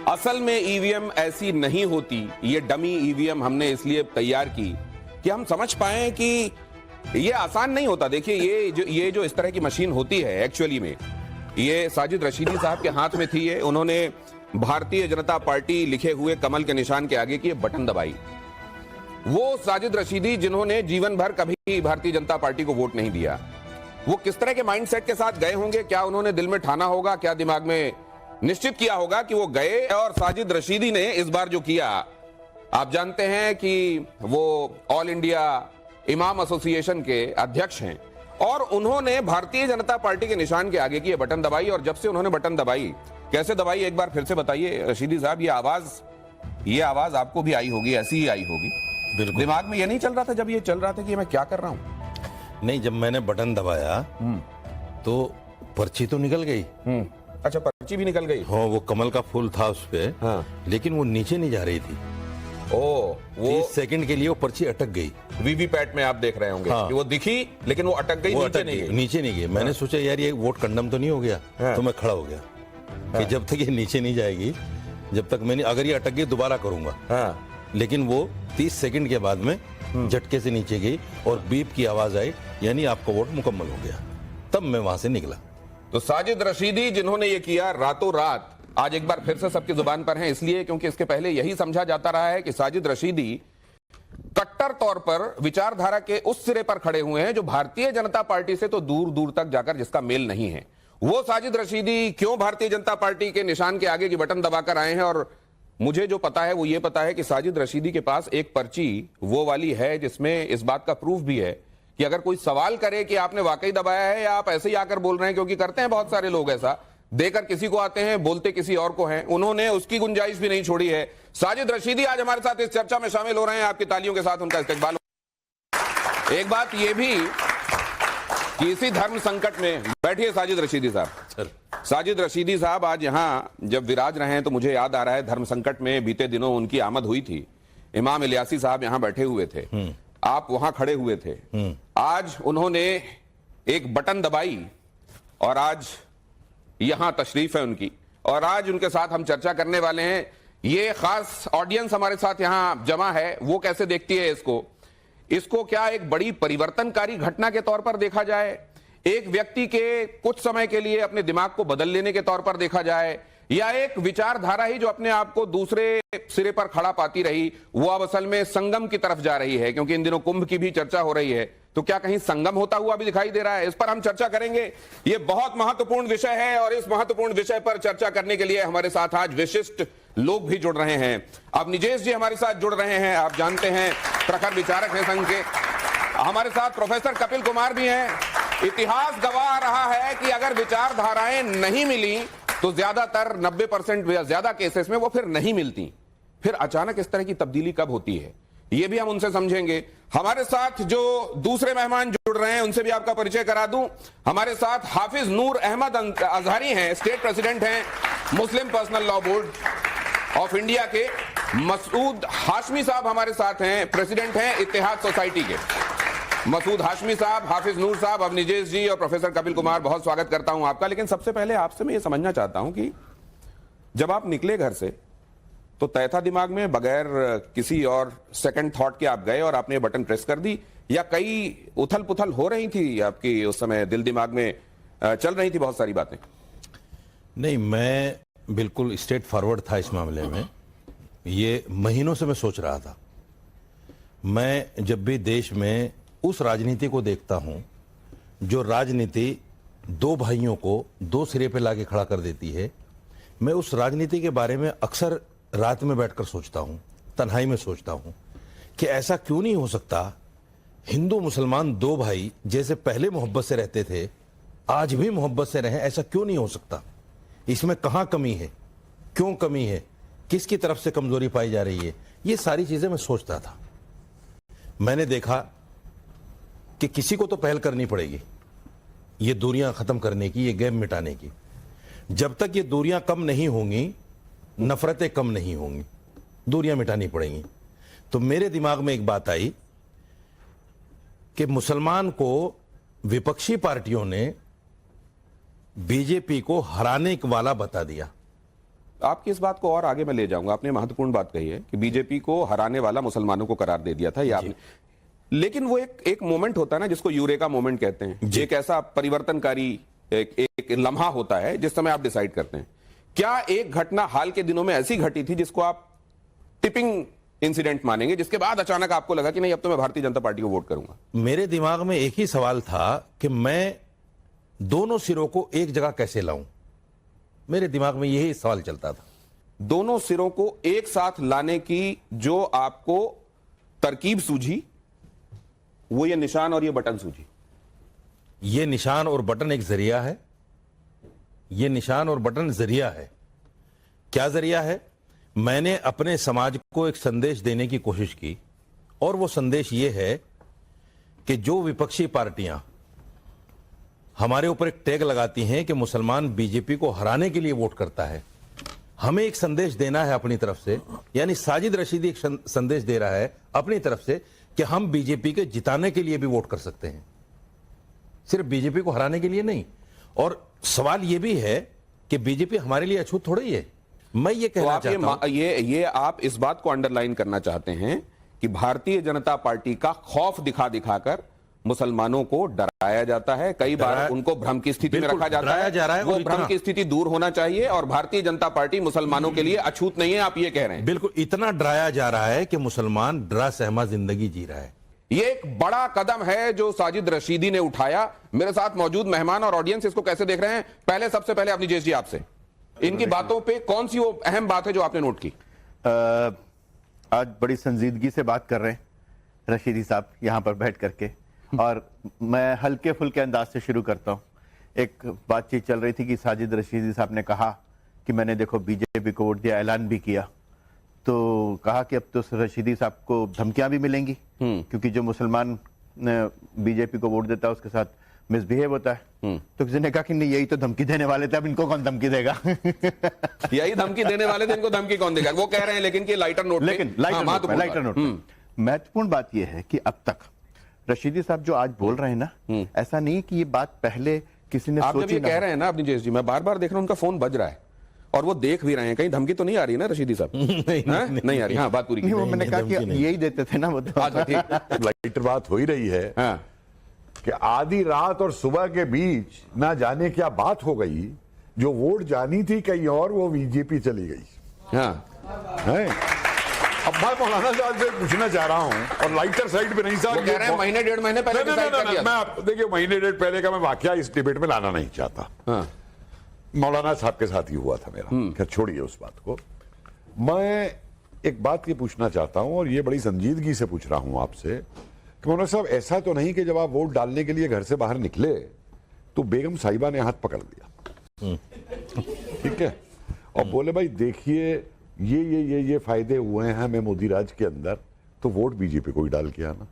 असल में ईवीएम ऐसी नहीं होती, ये डमी ईवीएम हमने इसलिए तैयार की कि हम समझ पाए कि ये आसान नहीं होता। देखिए ये जो इस तरह की मशीन होती है एक्चुअली में, ये साजिद रशीदी साहब के हाथ में थी। ये उन्होंने भारतीय जनता पार्टी लिखे हुए कमल के निशान के आगे की बटन दबाई। वो साजिद रशीदी जिन्होंने जीवन भर कभी भारतीय जनता पार्टी को वोट नहीं दिया, वो किस तरह के माइंडसेट के साथ गए होंगे? क्या उन्होंने दिल में ठाना होगा, क्या दिमाग में निश्चित किया होगा कि वो गए? और साजिद रशीदी ने इस बार जो किया, आप जानते हैं कि वो ऑल इंडिया इमाम एसोसिएशन के अध्यक्ष हैं और उन्होंने भारतीय जनता पार्टी के निशान के आगे की ये बटन दबाई। और जब से उन्होंने बटन दबाई, कैसे दबाई एक बार फिर से बताइए रशीदी साहब। ये आवाज आपको भी आई होगी, ऐसी ही आई होगी। बिल्कुल दिमाग में ये नहीं चल रहा था जब ये चल रहा था कि मैं क्या कर रहा हूं? नहीं, जब मैंने बटन दबाया तो पर्ची तो निकल गई। अच्छा, पर्ची भी निकल गई। हाँ, वो कमल का फूल था उस पे। हाँ। लेकिन वो नीचे नहीं जा रही थी। वो 30 सेकंड के लिए वो पर्ची अटक गई। वीवीपैट में आप देख रहे होंगे। हाँ। कि वो दिखी लेकिन वो अटक गई, नीचे नहीं गई। मैंने सोचा यार ये वोट कंडम तो नहीं हो गया। तो मैं खड़ा हो गया कि जब तक ये नीचे नहीं जाएगी, जब तक मैंने, अगर ये अटक गई दोबारा करूंगा। लेकिन वो 30 सेकंड के बाद में झटके से नीचे गई और बीप की आवाज आई, यानी आपका वोट मुकम्मल हो गया। तब मैं वहां से निकला। तो साजिद रशीदी जिन्होंने ये किया रातों रात, आज एक बार फिर से सबकी जुबान पर हैं, इसलिए क्योंकि इसके पहले यही समझा जाता रहा है कि साजिद रशीदी कट्टर तौर पर विचारधारा के उस सिरे पर खड़े हुए हैं जो भारतीय जनता पार्टी से तो दूर दूर तक जाकर जिसका मेल नहीं है। वो साजिद रशीदी क्यों भारतीय जनता पार्टी के निशान के आगे की बटन दबाकर आए हैं? और मुझे जो पता है वो ये पता है कि साजिद रशीदी के पास एक पर्ची वो वाली है जिसमें इस बात का प्रूफ भी है कि अगर कोई सवाल करे कि आपने वाकई दबाया है या आप ऐसे ही आकर बोल रहे हैं, क्योंकि करते हैं बहुत सारे लोग ऐसा, देकर किसी को आते हैं, बोलते किसी और को हैं, उन्होंने उसकी गुंजाइश भी नहीं छोड़ी है। साजिद रशीदी आज हमारे साथ इस चर्चा में शामिल हो रहे हैं। आपकी तालियों के साथ उनका इस्तकबाल। एक बात यह भी कि इसी धर्म संकट में, बैठिए साजिद रशीदी साहब। साजिद रशीदी साहब आज यहां जब विराज रहे हैं तो मुझे याद आ रहा है धर्म संकट में बीते दिनों उनकी आमद हुई थी। इमाम इलियासी साहब यहां बैठे हुए थे, आप वहां खड़े हुए थे। आज उन्होंने एक बटन दबाई और आज यहां तशरीफ है उनकी, और आज उनके साथ हम चर्चा करने वाले हैं। ये खास ऑडियंस हमारे साथ यहां जमा है, वो कैसे देखती है इसको क्या एक बड़ी परिवर्तनकारी घटना के तौर पर देखा जाए, एक व्यक्ति के कुछ समय के लिए अपने दिमाग को बदल लेने के तौर पर देखा जाए, या एक विचारधारा ही जो अपने आप को दूसरे सिरे पर खड़ा पाती रही वो अब असल में संगम की तरफ जा रही है? क्योंकि इन दिनों कुंभ की भी चर्चा हो रही है, तो क्या कहीं संगम होता हुआ भी दिखाई दे रहा है? इस पर हम चर्चा करेंगे। ये बहुत महत्वपूर्ण विषय है और इस महत्वपूर्ण विषय पर चर्चा करने के लिए हमारे साथ आज विशिष्ट लोग भी जुड़ रहे हैं। अब निजेश जी हमारे साथ जुड़ रहे हैं, आप जानते हैं प्रखर विचारक हैं संघ के। हमारे साथ प्रोफेसर कपिल कुमार भी हैं। इतिहास गवाह रहा है कि अगर विचारधाराएं नहीं मिली तो ज्यादातर 90% या ज्यादा केसेस में वो फिर नहीं मिलती। फिर अचानक इस तरह की तब्दीली कब होती है, ये भी हम उनसे समझेंगे। हमारे साथ जो दूसरे मेहमान जुड़ रहे हैं उनसे भी आपका परिचय करा दूं। हमारे साथ हाफिज नूर अहमद अजहरी हैं, स्टेट प्रेसिडेंट हैं Muslim personal law board of India के। मसूद हाशमी साहब हमारे साथ हैं, प्रेसिडेंट हैं इत्तेहाद सोसाइटी के। मसूद हाशमी साहब, हाफिज नूर साहब, अब निजेश जी और प्रोफेसर कपिल कुमार, बहुत स्वागत करता हूं आपका। लेकिन सबसे पहले आपसे मैं ये समझना चाहता हूं कि जब आप निकले घर से तो तय था दिमाग में, बगैर किसी और सेकंड थॉट के आप गए और आपने बटन प्रेस कर दी, या कई उथल पुथल हो रही थी आपकी उस समय, दिल दिमाग में चल रही थी बहुत सारी बातें? नहीं, मैं बिल्कुल स्ट्रेट फॉरवर्ड था इस मामले में। ये महीनों से मैं सोच रहा था। मैं जब भी देश में उस राजनीति को देखता हूं जो राजनीति दो भाइयों को दो सिरे पे लाके खड़ा कर देती है, मैं उस राजनीति के बारे में अक्सर रात में बैठकर सोचता हूं, तन्हाई में सोचता हूं कि ऐसा क्यों नहीं हो सकता, हिंदू मुसलमान दो भाई जैसे पहले मोहब्बत से रहते थे आज भी मोहब्बत से रहें, ऐसा क्यों नहीं हो सकता? इसमें कहां कमी है, क्यों कमी है, किसकी तरफ से कमजोरी पाई जा रही है? ये सारी चीजें मैं सोचता था। मैंने देखा कि किसी को तो पहल करनी पड़ेगी ये दूरियां खत्म करने की, ये गैप मिटाने की। जब तक ये दूरियां कम नहीं होंगी, नफरतें कम नहीं होंगी, दूरियां मिटानी पड़ेंगी। तो मेरे दिमाग में एक बात आई कि मुसलमान को विपक्षी पार्टियों ने बीजेपी को हराने वाला बता दिया। आपकी इस बात को और आगे मैं ले जाऊंगा। आपने महत्वपूर्ण बात कही है कि बीजेपी को हराने वाला मुसलमानों को करार दे दिया था, ये आपने, लेकिन वो एक मोमेंट होता है ना जिसको यूरेका मोमेंट कहते हैं, एक ऐसा परिवर्तनकारी एक लम्हा होता है जिस समय आप डिसाइड करते हैं। क्या एक घटना हाल के दिनों में ऐसी घटी थी जिसको आप टिपिंग इंसिडेंट मानेंगे, जिसके बाद अचानक आपको लगा कि नहीं अब तो मैं भारतीय जनता पार्टी को वोट करूंगा? मेरे दिमाग में एक ही सवाल था कि मैं दोनों सिरों को एक जगह कैसे लाऊं। मेरे दिमाग में यही सवाल चलता था। दोनों सिरों को एक साथ लाने की जो आपको तरकीब सूझी, वो ये निशान और ये बटन सूझी। ये निशान और बटन एक जरिया है। ये निशान और बटन जरिया है। क्या जरिया है? मैंने अपने समाज को एक संदेश देने की कोशिश की, और वो संदेश ये है कि जो विपक्षी पार्टियां हमारे ऊपर एक टैग लगाती हैं कि मुसलमान बीजेपी को हराने के लिए वोट करता है, हमें एक संदेश देना है अपनी तरफ से, यानी साजिद रशीदी एक संदेश दे रहा है अपनी तरफ से कि हम बीजेपी के जिताने के लिए भी वोट कर सकते हैं, सिर्फ बीजेपी को हराने के लिए नहीं। और सवाल यह भी है कि बीजेपी हमारे लिए अछूत थोड़ा ही है। मैं ये कहना चाहता हूं, ये आप इस बात को अंडरलाइन करना चाहते हैं कि भारतीय जनता पार्टी का खौफ दिखा दिखाकर मुसलमानों को डराया जाता है, कई बार उनको भ्रम की स्थिति में रखा जाता है, वो भ्रम की स्थिति दूर होना चाहिए, और भारतीय जनता पार्टी मुसलमानों के लिए अछूत नहीं है, आप ये कह रहे हैं? बिल्कुल, इतना डराया जा रहा है कि मुसलमान डरा सहमा जिंदगी जी रहा है। ये एक बड़ा कदम है जो साजिद रशीदी ने उठाया। मेरे साथ मौजूद मेहमान और ऑडियंस इसको कैसे देख रहे हैं? सबसे पहले अपनी जेश जी आपसे, इनकी बातों पे कौन सी वो अहम बात है जो आपने नोट की? आज बड़ी संजीदगी से बात कर रहे हैं रशीदी साहब यहां पर बैठ करके, और मैं हल्के फुल्के अंदाज से शुरू करता हूं। एक बातचीत चल रही थी कि साजिद रशीदी साहब ने कहा कि मैंने देखो बीजेपी को वोट दिया, ऐलान भी किया, तो कहा कि अब तो रशीदी साहब को धमकियां भी मिलेंगी, क्योंकि जो मुसलमान बीजेपी को वोट देता है उसके साथ मिसबिहेव होता है। तो किसी ने कहा कि नहीं, यही तो धमकी देने वाले थे, अब इनको कौन धमकी देगा? यही धमकी देने वाले थे, इनको धमकी कौन देगा? वो कह रहे हैं लेकिन कि लाइटर नोट, लेकिन लाइटर नोट महत्वपूर्ण बात यह है कि अब तक रशीदी साहब जो आज बोल रहे हैं ना, ऐसा नहीं कि ये बात पहले किसी ने आप सोची। जब ये कह रहे हैं ना अपनी जेश जी, मैं बार बार देख रहा हूं उनका फोन बज रहा है और वो देख भी रहे हैं, कहीं धमकी तो नहीं आ रही ना रशीदी साहब? नहीं आ रही। हाँ, बात पूरी की। वो मैंने कहा कि यही देते थे ना वो तो। अच्छा, ठीक। लाइटर बात हो ही रही है हाँ। कि आधी रात और सुबह के बीच ना जाने क्या बात हो गई, जो वोट जानी थी कहीं और वो बीजेपी चली गई। हाँ। है? अब मैं मौलाना साहब से पूछना चाह रहा हूं, और लाइटर साइड पे नहीं साहब, वो कह रहे हैं महीने डेढ़ महीने पहले डिसाइड कर दिया। मैं देखिए महीने डेढ़ पहले का मैं वाकया इस डिबेट में लाना नहीं चाहता। हाँ। मौलाना साहब के साथ ही हुआ था मेरा, खैर छोड़िए उस बात को। मैं एक बात ये पूछना चाहता हूं, और ये बड़ी संजीदगी से पूछ रहा हूं आपसे कि मौलाना साहब, ऐसा तो नहीं कि जब आप वोट डालने के लिए घर से बाहर निकले तो बेगम साहिबा ने हाथ पकड़ लिया, ठीक है, और बोले भाई देखिए ये फायदे हुए हैं हमें मोदी राज के अंदर, तो वोट बीजेपी को ही डाल के आना?